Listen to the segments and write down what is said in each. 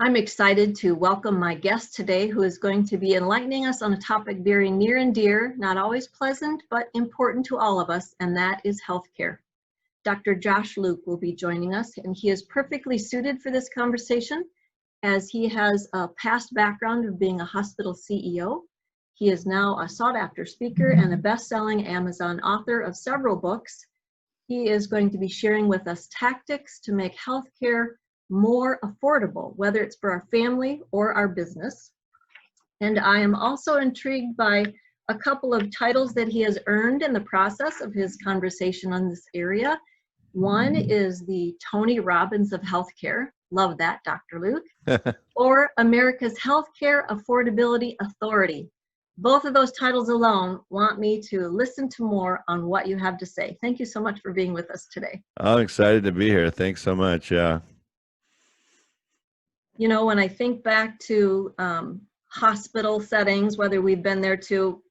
I'm excited to welcome my guest today, who is going to be enlightening us on a topic very near and dear, not always pleasant, but important to all of us, and that is healthcare. Dr. Josh Luke will be joining us, and he is perfectly suited for this conversation as he has a past background of being a hospital CEO. He is now a sought-after speaker and a best-selling Amazon author of several books. He is going to be sharing with us tactics to make healthcare more affordable, whether it's for our family or our business. And I am also intrigued by a couple of titles that he has earned in the process of his conversation on this area. One is the Tony Robbins of healthcare. Love that, Dr. Luke. Or America's Healthcare Affordability Authority. Both of those titles alone want me to listen to more on what you have to say. Thank you so much for being with us today. I'm excited to be here. Thanks so much. Yeah. You know, when I think back to hospital settings, whether we've been there to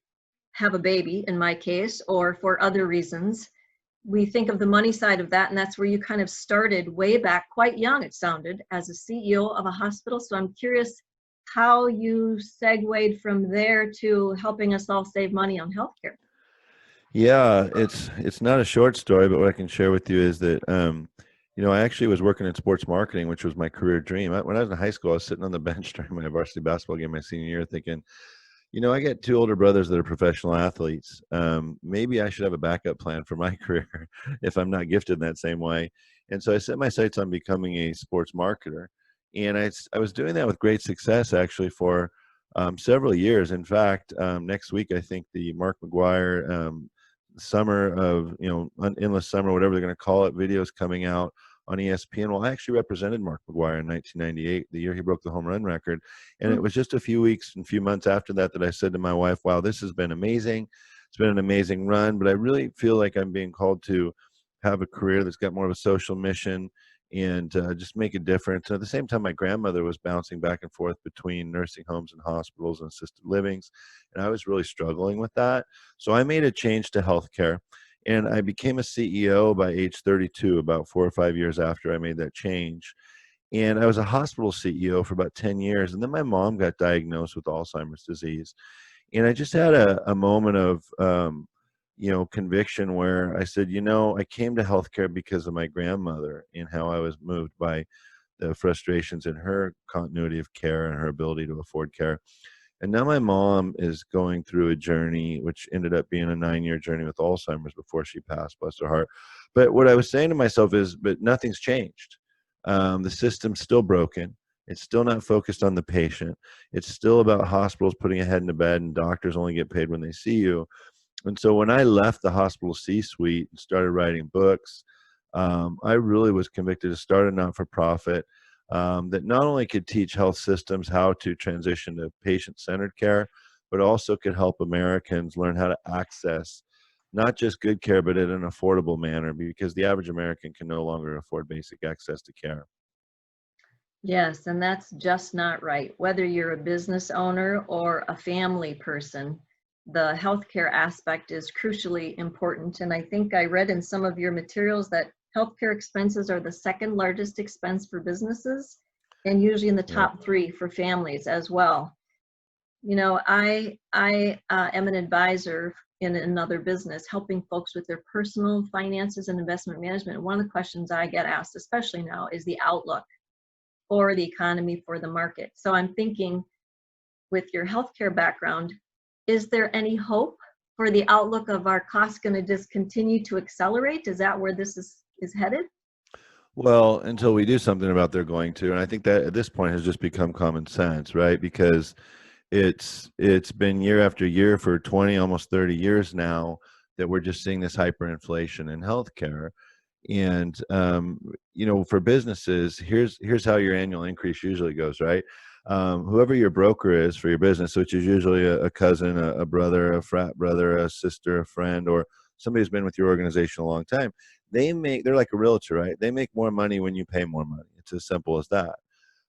have a baby, in my case, or for other reasons, we think of the money side of that, and that's where you kind of started way back, quite young, it sounded, as a CEO of a hospital. So I'm curious how you segued from there to helping us all save money on healthcare. Yeah, it's not a short story, but what I can share with you is that I actually was working in sports marketing, which was my career dream. When I was in high school, I was sitting on the bench during my varsity basketball game my senior year thinking, I got two older brothers that are professional athletes. Maybe I should have a backup plan for my career if I'm not gifted in that same way. And so I set my sights on becoming a sports marketer. And I was doing that with great success, actually, for several years. In fact, next week, I think the Mark McGuire summer of, endless summer, whatever they're going to call it, videos coming out on ESPN. Well, I actually represented Mark McGuire in 1998, the year he broke the home run record. And it was just a few weeks and few months after that that I said to my wife, wow, this has been amazing. It's been an amazing run, but I really feel like I'm being called to have a career that's got more of a social mission and just make a difference. And at the same time, my grandmother was bouncing back and forth between nursing homes and hospitals and assisted livings, and I was really struggling with that. So I made a change to healthcare, and I became a CEO by age 32, about 4 or 5 years after I made that change. And I was a hospital CEO for about 10 years, and then my mom got diagnosed with Alzheimer's disease. And I just had a moment of conviction where I said, I came to healthcare because of my grandmother and how I was moved by the frustrations in her continuity of care and her ability to afford care. And now my mom is going through a journey, which ended up being a 9-year journey with Alzheimer's before she passed, bless her heart. But what I was saying to myself is, but nothing's changed. The system's still broken. It's still not focused on the patient. It's still about hospitals putting a head in the bed and doctors only get paid when they see you. And so when I left the hospital C-suite and started writing books, I really was convicted to start a not-for-profit that not only could teach health systems how to transition to patient-centered care, but also could help Americans learn how to access not just good care, but in an affordable manner, because the average American can no longer afford basic access to care. Yes, and that's just not right. Whether you're a business owner or a family person, the healthcare aspect is crucially important. And I think I read in some of your materials that healthcare expenses are the second largest expense for businesses and usually in the top 3 for families as well. I am an advisor in another business helping folks with their personal finances and investment management. And one of the questions I get asked, especially now, is the outlook for the economy, for the market. So I'm thinking, with your healthcare background, is there any hope for the outlook of our costs going to just continue to accelerate? Is that where this is headed? Well, until we do something about they're going to. And I think that at this point has just become common sense, right? Because it's been year after year for 20, almost 30 years now that we're just seeing this hyperinflation in healthcare. And for businesses, here's how your annual increase usually goes, right? Whoever your broker is for your business, which is usually a cousin, a brother, a frat brother, a sister, a friend, or somebody who's been with your organization a long time, they're like a realtor, right? They make more money when you pay more money. It's as simple as that.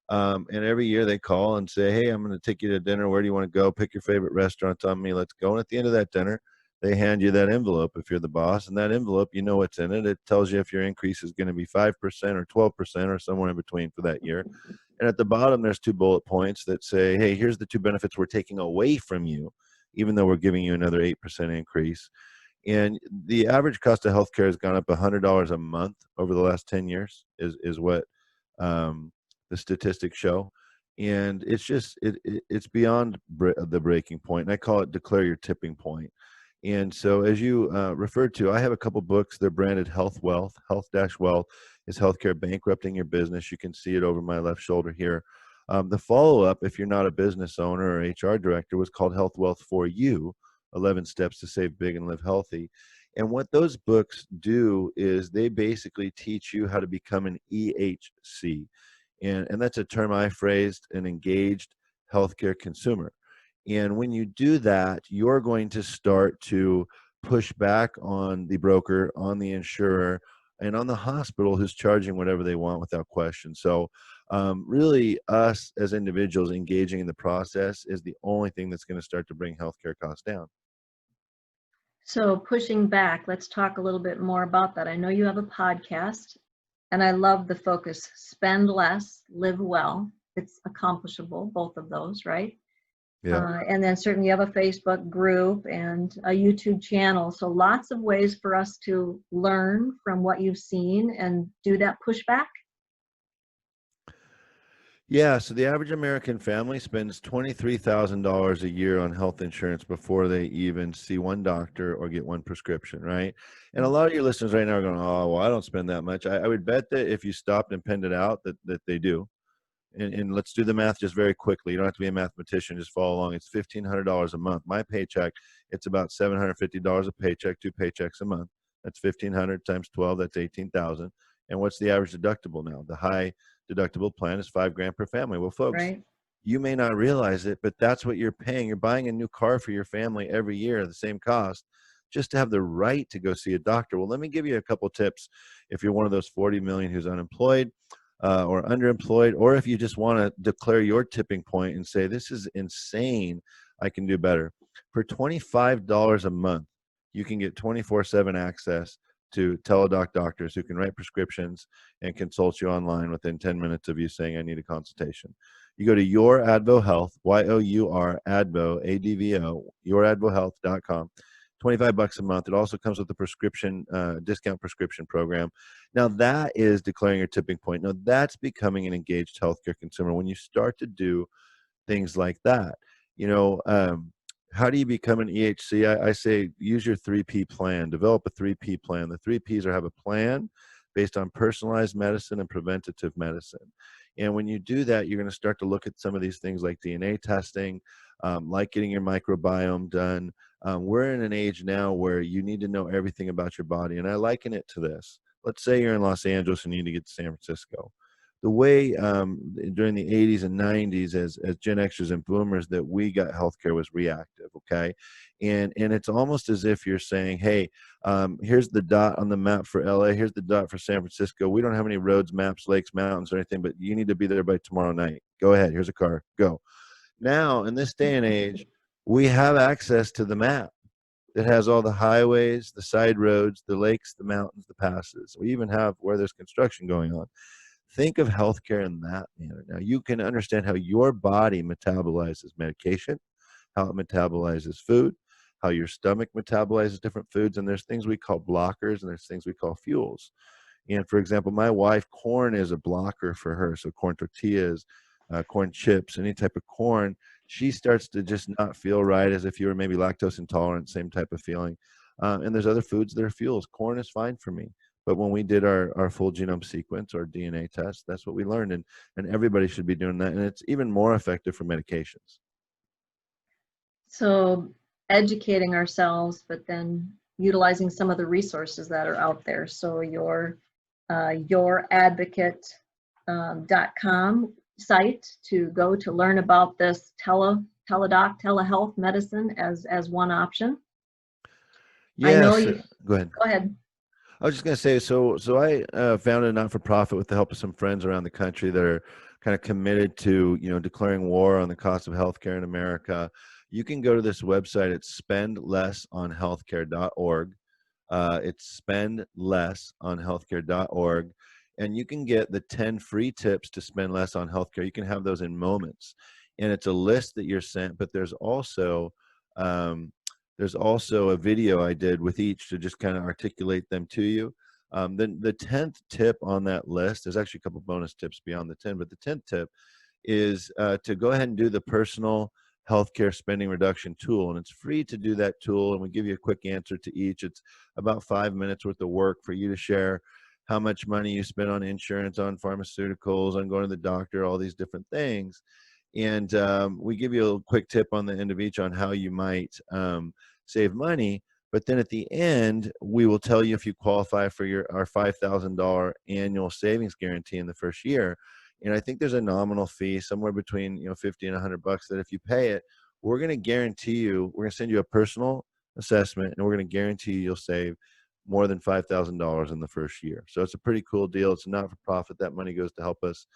And every year they call and say, hey, I'm going to take you to dinner. Where do you want to go? Pick your favorite restaurant on me. Let's go. And at the end of that dinner, they hand you that envelope if you're the boss. And that envelope, you know what's in it. It tells you if your increase is going to be 5% or 12% or somewhere in between for that year. And at the bottom, there's 2 bullet points that say, hey, here's the 2 benefits we're taking away from you, even though we're giving you another 8% increase. And the average cost of healthcare has gone up $100 a month over the last 10 years is what the statistics show. And it's just, it's beyond the breaking point. And I call it declare your tipping point. And so as you referred to, I have a couple books. They're branded Health Wealth. Health-Wealth is healthcare bankrupting your business. You can see it over my left shoulder here. The follow-up, if you're not a business owner or HR director, was called Health Wealth for You, 11 Steps to Save Big and Live Healthy. And what those books do is they basically teach you how to become an EHC. And that's a term I phrased, an engaged healthcare consumer. And when you do that, you're going to start to push back on the broker, on the insurer, and on the hospital who's charging whatever they want without question. So really us as individuals engaging in the process is the only thing that's going to start to bring healthcare costs down. So pushing back, let's talk a little bit more about that. I know you have a podcast, and I love the focus, spend less, live well. It's accomplishable, both of those, right? Yeah. And then certainly you have a Facebook group and a YouTube channel. So lots of ways for us to learn from what you've seen and do that pushback. Yeah, so the average American family spends $23,000 a year on health insurance before they even see one doctor or get one prescription, right? And a lot of your listeners right now are going, oh, well, I don't spend that much. I would bet that if you stopped and penned it out that they do. And let's do the math just very quickly. You don't have to be a mathematician, just follow along. It's $1,500 a month. My paycheck, it's about $750 a paycheck, 2 paychecks a month. That's 1,500 times 12, that's 18,000. And what's the average deductible now? The high deductible plan is $5,000 per family. Well, folks, Right. you may not realize it, but that's what you're paying. You're buying a new car for your family every year, the same cost, just to have the right to go see a doctor. Well, let me give you a couple tips if you're one of those 40 million who's unemployed. Or underemployed, or if you just want to declare your tipping point and say, this is insane, I can do better. For $25 a month, you can get 24/7 access to teledoc doctors who can write prescriptions and consult you online within 10 minutes of you saying, I need a consultation. You go to Your Advo Health, Y-O-U-R, Advo, A-D-V-O, youradvohealth.com. $25 a month. It also comes with a prescription, discount prescription program. Now that is declaring your tipping point. Now that's becoming an engaged healthcare consumer. When you start to do things like that, how do you become an EHC? I say use your 3P plan, develop a 3P plan. The 3 Ps are have a plan based on personalized medicine and preventative medicine. And when you do that, you're going to start to look at some of these things like DNA testing, like getting your microbiome done. We're in an age now where you need to know everything about your body. And I liken it to this. Let's say you're in Los Angeles and you need to get to San Francisco. The way during the 80s and 90s as Gen Xers and boomers that we got healthcare was reactive, okay? And it's almost as if you're saying, hey, here's the dot on the map for LA, here's the dot for San Francisco. We don't have any roads, maps, lakes, mountains, or anything, but you need to be there by tomorrow night. Go ahead, here's a car, go. Now, in this day and age, we have access to the map that has all the highways, the side roads, the lakes, the mountains, the passes. We even have where there's construction going on. Think of healthcare in that manner. Now, you can understand how your body metabolizes medication, how it metabolizes food, how your stomach metabolizes different foods, and there's things we call blockers and there's things we call fuels. And for example, my wife, corn is a blocker for her. So corn tortillas, corn chips, any type of corn, she starts to just not feel right, as if you were maybe lactose intolerant, same type of feeling. And there's other foods that are fuels. Corn is fine for me. But when we did our full genome sequence, our DNA test, that's what we learned. And everybody should be doing that. And it's even more effective for medications. So educating ourselves, but then utilizing some of the resources that are out there. So youradvocate.com site to go to learn about this telehealth medicine as one option. Yes. I know you. Go ahead. Go ahead. I was just going to say, so I founded a not-for-profit with the help of some friends around the country that are kind of committed to, declaring war on the cost of healthcare in America. You can go to this website. It's spendlessonhealthcare.org. It's spendlessonhealthcare.org. and you can get the 10 free tips to spend less on healthcare. You can have those in moments, and it's a list that you're sent, but um, there's also a video I did with each to just kind of articulate them to you. Then the 10th tip on that list, there's actually a couple bonus tips beyond the 10, but the 10th tip is to go ahead and do the personal healthcare spending reduction tool. And it's free to do that tool. And we give you a quick answer to each. It's about 5 minutes worth of work for you to share how much money you spend on insurance, on pharmaceuticals, on going to the doctor, all these different things. And we give you a quick tip on the end of each on how you might save money. But then at the end, we will tell you if you qualify for our $5,000 annual savings guarantee in the first year. And I think there's a nominal fee somewhere between 50 and $100 that if you pay it, we're going to guarantee you, we're going to send you a personal assessment, and we're going to guarantee you'll save more than $5,000 in the first year. So it's a pretty cool deal. It's not for profit. That money goes to help us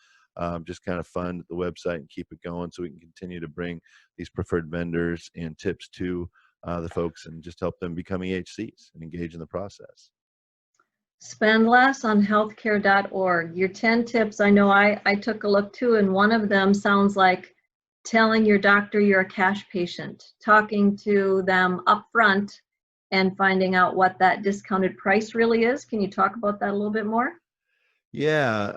just kind of fund the website and keep it going so we can continue to bring these preferred vendors and tips to the folks and just help them become EHCs and engage in the process. Spend less on healthcare.org. Your 10 tips, I know I took a look too, and one of them sounds like telling your doctor you're a cash patient, talking to them up front and finding out what that discounted price really is. Can you talk about that a little bit more? Yeah,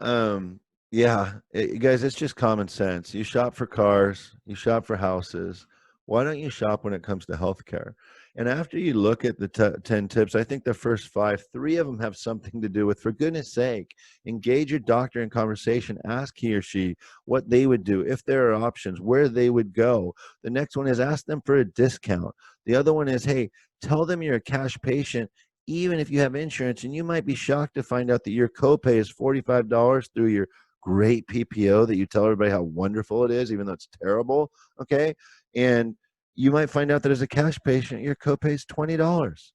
guys, it's just common sense. You shop for cars, you shop for houses. Why don't you shop when it comes to healthcare? And after you look at the 10 tips, I think the first 5, 3 of them have something to do with, for goodness sake, engage your doctor in conversation. Ask he or she what they would do, if there are options, where they would go. The next one is ask them for a discount. The other one is, hey, tell them you're a cash patient even if you have insurance, and you might be shocked to find out that your copay is $45 through your great PPO that you tell everybody how wonderful it is, even though it's terrible. Okay. And you might find out that as a cash patient, your copay is $20.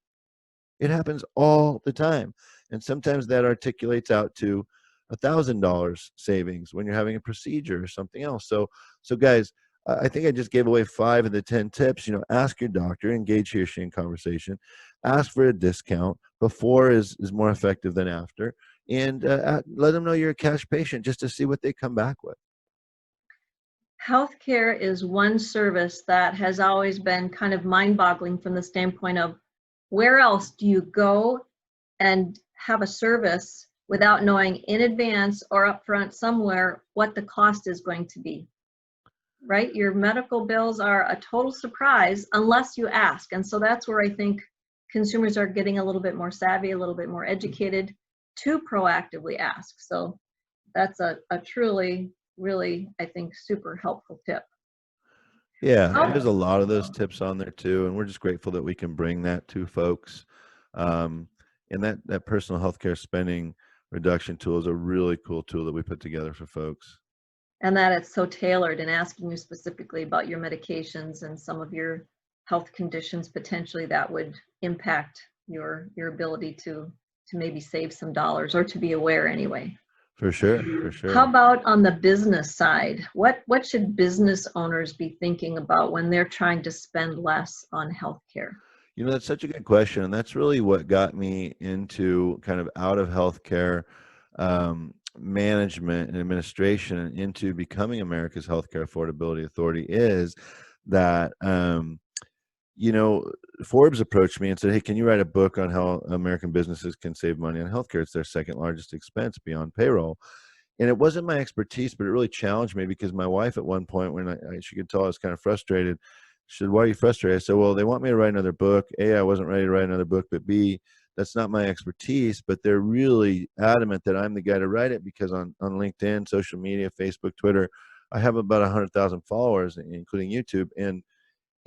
It happens all the time. And sometimes that articulates out to $1,000 savings when you're having a procedure or something else. So guys, I think I just gave away 5 of the 10 tips. Ask your doctor, engage he or she in conversation, ask for a discount. Before is more effective than after. And let them know you're a cash patient just to see what they come back with. Healthcare is one service that has always been kind of mind-boggling from the standpoint of where else do you go and have a service without knowing in advance or upfront somewhere what the cost is going to be, right? Your medical bills are a total surprise unless you ask. And so that's where I think consumers are getting a little bit more savvy, a little bit more educated to proactively ask. So that's a truly, really, I think, super helpful tip. Yeah, there's a lot of those tips on there too, and we're just grateful that we can bring that to folks. And that personal healthcare spending reduction tool is a really cool tool that we put together for folks. And that it's so tailored and asking you specifically about your medications and some of your health conditions potentially that would impact your ability to maybe save some dollars, or to be aware anyway. For sure, for sure. How about on the business side? What should business owners be thinking about when they're trying to spend less on healthcare? That's such a good question, and that's really what got me into kind of out of healthcare management and administration and into becoming America's Healthcare Affordability Authority is that Forbes approached me and said, hey, can you write a book on how American businesses can save money on healthcare? It's their second largest expense beyond payroll. And it wasn't my expertise, but it really challenged me because my wife at one point, when she could tell I was kind of frustrated, she said, why are you frustrated? I said, well, they want me to write another book. A, I wasn't ready to write another book, but B, that's not my expertise, but they're really adamant that I'm the guy to write it because on LinkedIn, social media, Facebook, Twitter, I have about 100,000 followers, including YouTube.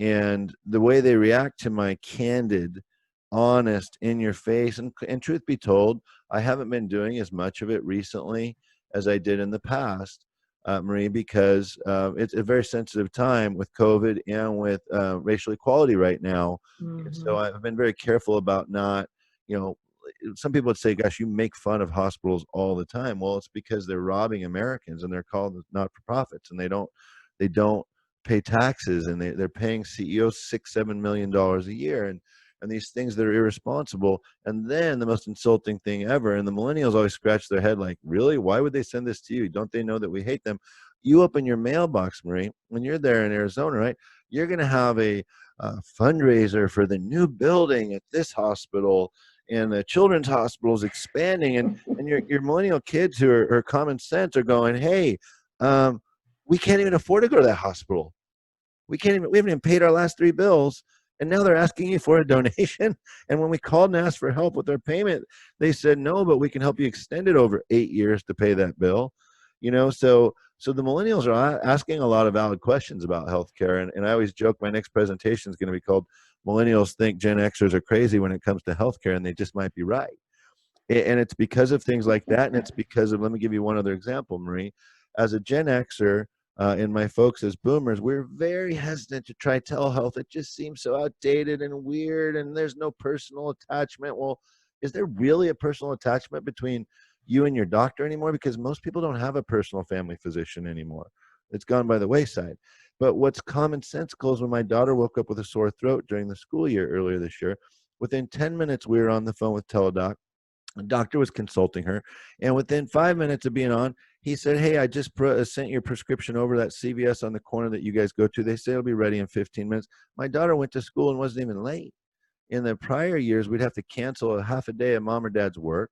And the way they react to my candid, honest, in your face, and truth be told, I haven't been doing as much of it recently as I did in the past, Marie, because it's a very sensitive time with COVID and with racial equality right now. Mm-hmm. And so I've been very careful about not, some people would say, gosh, you make fun of hospitals all the time. Well, it's because they're robbing Americans and they're called not-for-profits, and they don't pay taxes, and they're paying CEOs $6-7 million a year. And and these things that are irresponsible. And then the most insulting thing ever, and the millennials always scratch their head like, really? Why would they send this to you? Don't they know that we hate them? You open your mailbox, Marie, when you're there in Arizona, right? You're going to have a fundraiser for the new building at this hospital, and the children's hospital is expanding, and your millennial kids who are common sense are going, hey, we can't even afford to go to that hospital. We haven't even paid our last 3 bills. And now they're asking you for a donation. And when we called and asked for help with their payment, they said, no, but we can help you extend it over 8 years to pay that bill. So the millennials are asking a lot of valid questions about healthcare. And I always joke my next presentation is going to be called Millennials Think Gen Xers Are Crazy When It Comes to Healthcare, and they just might be right. And it's because of things like that. And it's because of, let me give you one other example, Marie. As a Gen Xer, and my folks as boomers, we're very hesitant to try telehealth. It just seems so outdated and weird, and there's no personal attachment. Well, is there really a personal attachment between you and your doctor anymore? Because most people don't have a personal family physician anymore. It's gone by the wayside. But what's commonsensical is when my daughter woke up with a sore throat during the school year earlier this year, within 10 minutes, we were on the phone with Teladoc. The doctor was consulting her, and within 5 minutes of being on, he said, hey, I just sent your prescription over that CVS on the corner that you guys go to. They say it'll be ready in 15 minutes. My daughter went to school and wasn't even late. In the prior years, we'd have to cancel a half a day of mom or dad's work.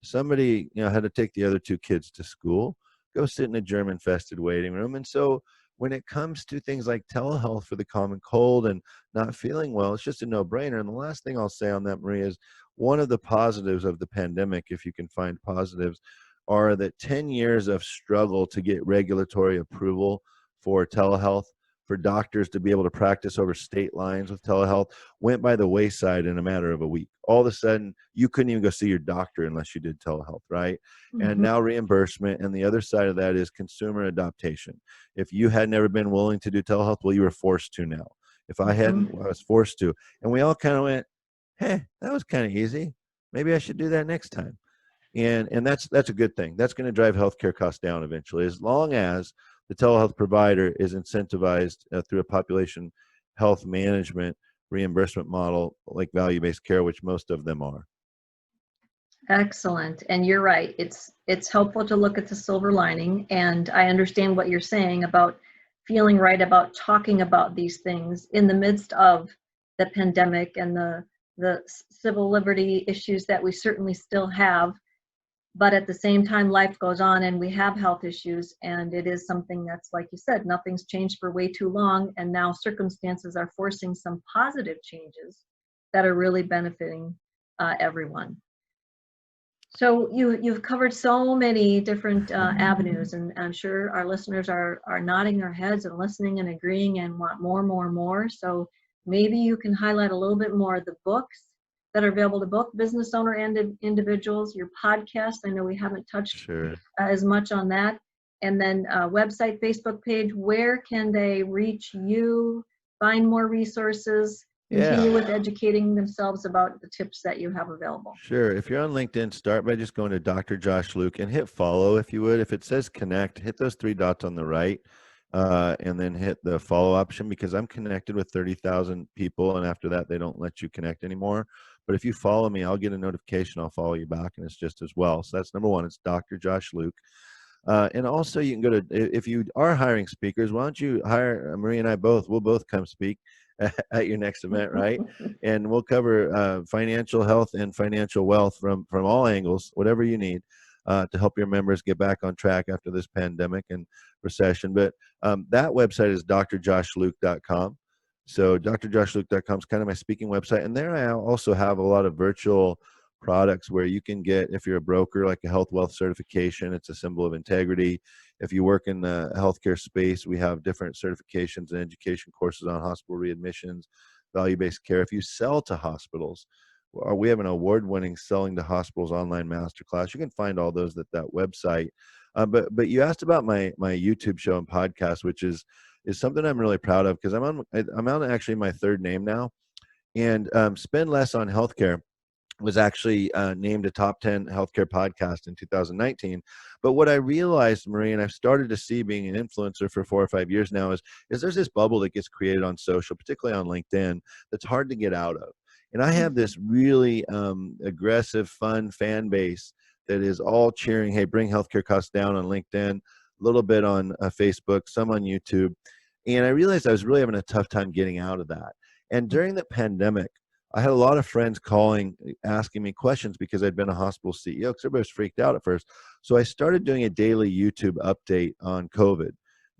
Somebody, had to take the other 2 kids to school, go sit in a germ-infested waiting room. And so when it comes to things like telehealth for the common cold and not feeling well, it's just a no-brainer. And the last thing I'll say on that, Maria, is one of the positives of the pandemic, if you can find positives, are that 10 years of struggle to get regulatory approval for telehealth, for doctors to be able to practice over state lines with telehealth, went by the wayside in a matter of a week. All of a sudden, you couldn't even go see your doctor unless you did telehealth, right? And now reimbursement, and the other side of that is consumer adaptation. If you had never been willing to do telehealth, well, you were forced to now. If I hadn't, I was forced to. And we all kind of went, hey, that was kind of easy. Maybe I should do that next time. And that's a good thing. That's going to drive healthcare costs down eventually, as long as the telehealth provider is incentivized through a population health management reimbursement model like value-based care, which most of them are. Excellent. And you're right. It's helpful to look at the silver lining. And I understand what you're saying about feeling right about talking about these things in the midst of the pandemic and the civil liberty issues that we certainly still have. But at the same time, life goes on and we have health issues, and it is something that's, like you said, nothing's changed for way too long, and now circumstances are forcing some positive changes that are really benefiting everyone. So you've covered so many different avenues, and I'm sure our listeners are nodding their heads and listening and agreeing and want more. So maybe you can highlight a little bit more of the books that are available to both business owner and individuals, your podcast. I know we haven't touched as much on that. And then website, Facebook page, where can they reach you, find more resources, continue with educating themselves about the tips that you have available? Sure. If you're on LinkedIn, start by just going to Dr. Josh Luke and hit follow if you would. If it says connect, hit those 3 dots on the right. And then hit the follow option, because I'm connected with 30,000 people, and after that, they don't let you connect anymore. But if you follow me, I'll get a notification. I'll follow you back, and it's just as well. So that's number 1. It's Dr. Josh Luke. And also you can go to, if you are hiring speakers, why don't you hire Marie and I both, we'll both come speak at your next event, right? And we'll cover financial health and financial wealth from all angles, whatever you need to help your members get back on track after this pandemic and recession. But that website is drjoshluke.com. So drjoshluke.com is kind of my speaking website. And there I also have a lot of virtual products where you can get, if you're a broker, like a health wealth certification. It's a symbol of integrity. If you work in the healthcare space, we have different certifications and education courses on hospital readmissions, value-based care. If you sell to hospitals, we have an award-winning Selling to Hospitals online masterclass. You can find all those at that website. But you asked about my YouTube show and podcast, which is something I'm really proud of, because I'm on actually my 3rd name now. And Spend Less on Healthcare was actually named a top 10 healthcare podcast in 2019. But what I realized, Marie, and I've started to see being an influencer for 4 or 5 years now, is there's this bubble that gets created on social, particularly on LinkedIn, that's hard to get out of. And I have this really aggressive, fun fan base that is all cheering, hey, bring healthcare costs down on LinkedIn, a little bit on Facebook, some on YouTube. And I realized I was really having a tough time getting out of that. And during the pandemic, I had a lot of friends calling, asking me questions because I'd been a hospital CEO, because everybody was freaked out at first. So I started doing a daily YouTube update on COVID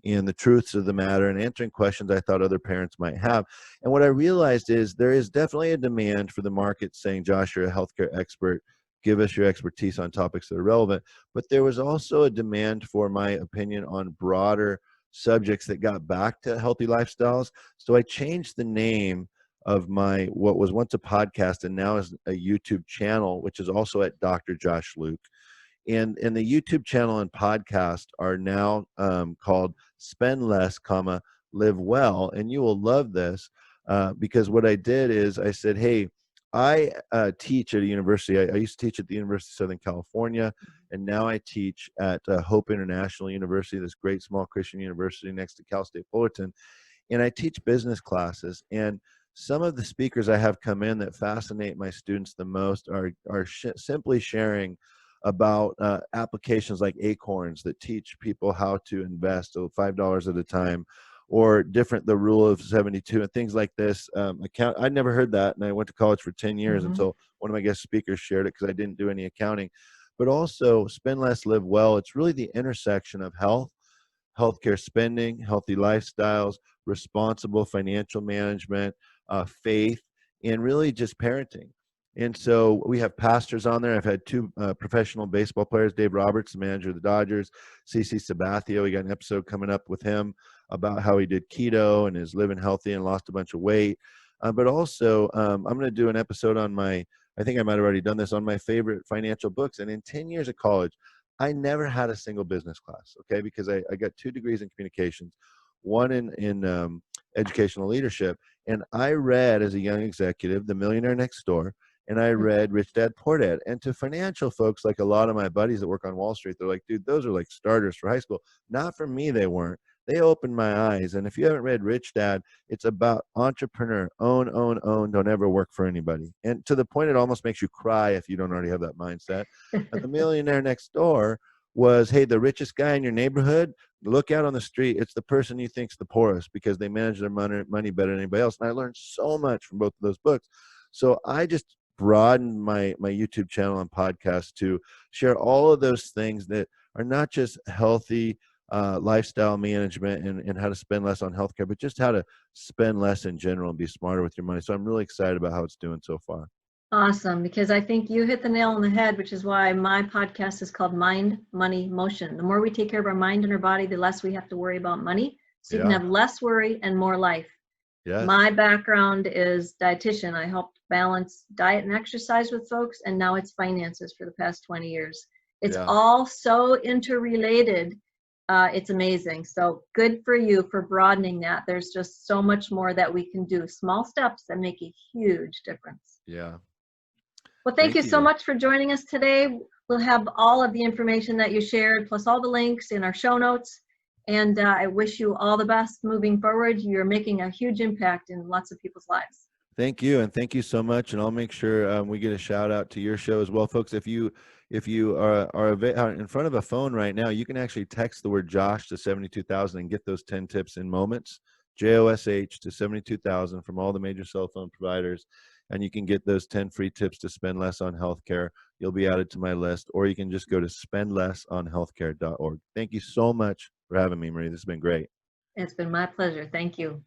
and the truths of the matter and answering questions I thought other parents might have. And what I realized is there is definitely a demand for the market saying, Josh, you're a healthcare expert. Give us your expertise on topics that are relevant. But there was also a demand for my opinion on broader subjects that got back to healthy lifestyles. So I changed the name of my what was once a podcast and now is a YouTube channel, which is also at Dr. Josh Luke. And the YouTube channel and podcast are now called Spend Less, Live Well. And you will love this because what I did is I said, hey, I teach at a university. I used to teach at the University of Southern California, and now I teach at Hope International University, this great small Christian university next to Cal State Fullerton. And I teach business classes. And some of the speakers I have come in that fascinate my students the most are simply sharing about applications like Acorns that teach people how to invest $5 at a time, or the rule of 72 and things like this. I'd never heard that, and I went to college for 10 years until one of my guest speakers shared it because I didn't do any accounting. But also Spend Less, Live Well. It's really the intersection of health, healthcare spending, healthy lifestyles, responsible financial management, faith, and really just parenting. And so we have pastors on there. I've had two professional baseball players, Dave Roberts, the manager of the Dodgers, CC Sabathia. We got an episode coming up with him about how he did keto and is living healthy and lost a bunch of weight. But also, I'm going to do an episode on I think I might have already done this, on my favorite financial books. And in 10 years of college, I never had a single business class, okay? Because I got 2 degrees in communications, one in educational leadership. And I read, as a young executive, The Millionaire Next Door, and I read Rich Dad Poor Dad. And to financial folks, like a lot of my buddies that work on Wall Street, they're like, dude, those are like starters for high school. Not for me, they weren't. They opened my eyes. And if you haven't read Rich Dad, it's about entrepreneur, own, don't ever work for anybody. And to the point it almost makes you cry if you don't already have that mindset. The Millionaire Next Door was, hey, the richest guy in your neighborhood, look out on the street. It's the person you think's the poorest because they manage their money better than anybody else. And I learned so much from both of those books. So I just broadened my YouTube channel and podcast to share all of those things that are not just healthy lifestyle management and how to spend less on healthcare, but just how to spend less in general and be smarter with your money. So I'm really excited about how it's doing so far. Awesome, because I think you hit the nail on the head, which is why my podcast is called Mind, Money, Motion. The more we take care of our mind and our body, the less we have to worry about money. So you can have less worry and more life. Yes. My background is dietitian. I helped balance diet and exercise with folks, and now it's finances for the past 20 years. It's all so interrelated. It's amazing. So good for you for broadening that. There's just so much more that we can do. Small steps that make a huge difference. Yeah. Well, thank you so much for joining us today. We'll have all of the information that you shared, plus all the links in our show notes. And I wish you all the best moving forward. You're making a huge impact in lots of people's lives. Thank you. And thank you so much. And I'll make sure we get a shout out to your show as well. Folks, if you are in front of a phone right now, you can actually text the word Josh to 72,000 and get those 10 tips in moments, JOSH to 72,000 from all the major cell phone providers. And you can get those 10 free tips to spend less on healthcare. You'll be added to my list, or you can just go to spendlessonhealthcare.org. Thank you so much for having me, Marie. This has been great. It's been my pleasure. Thank you.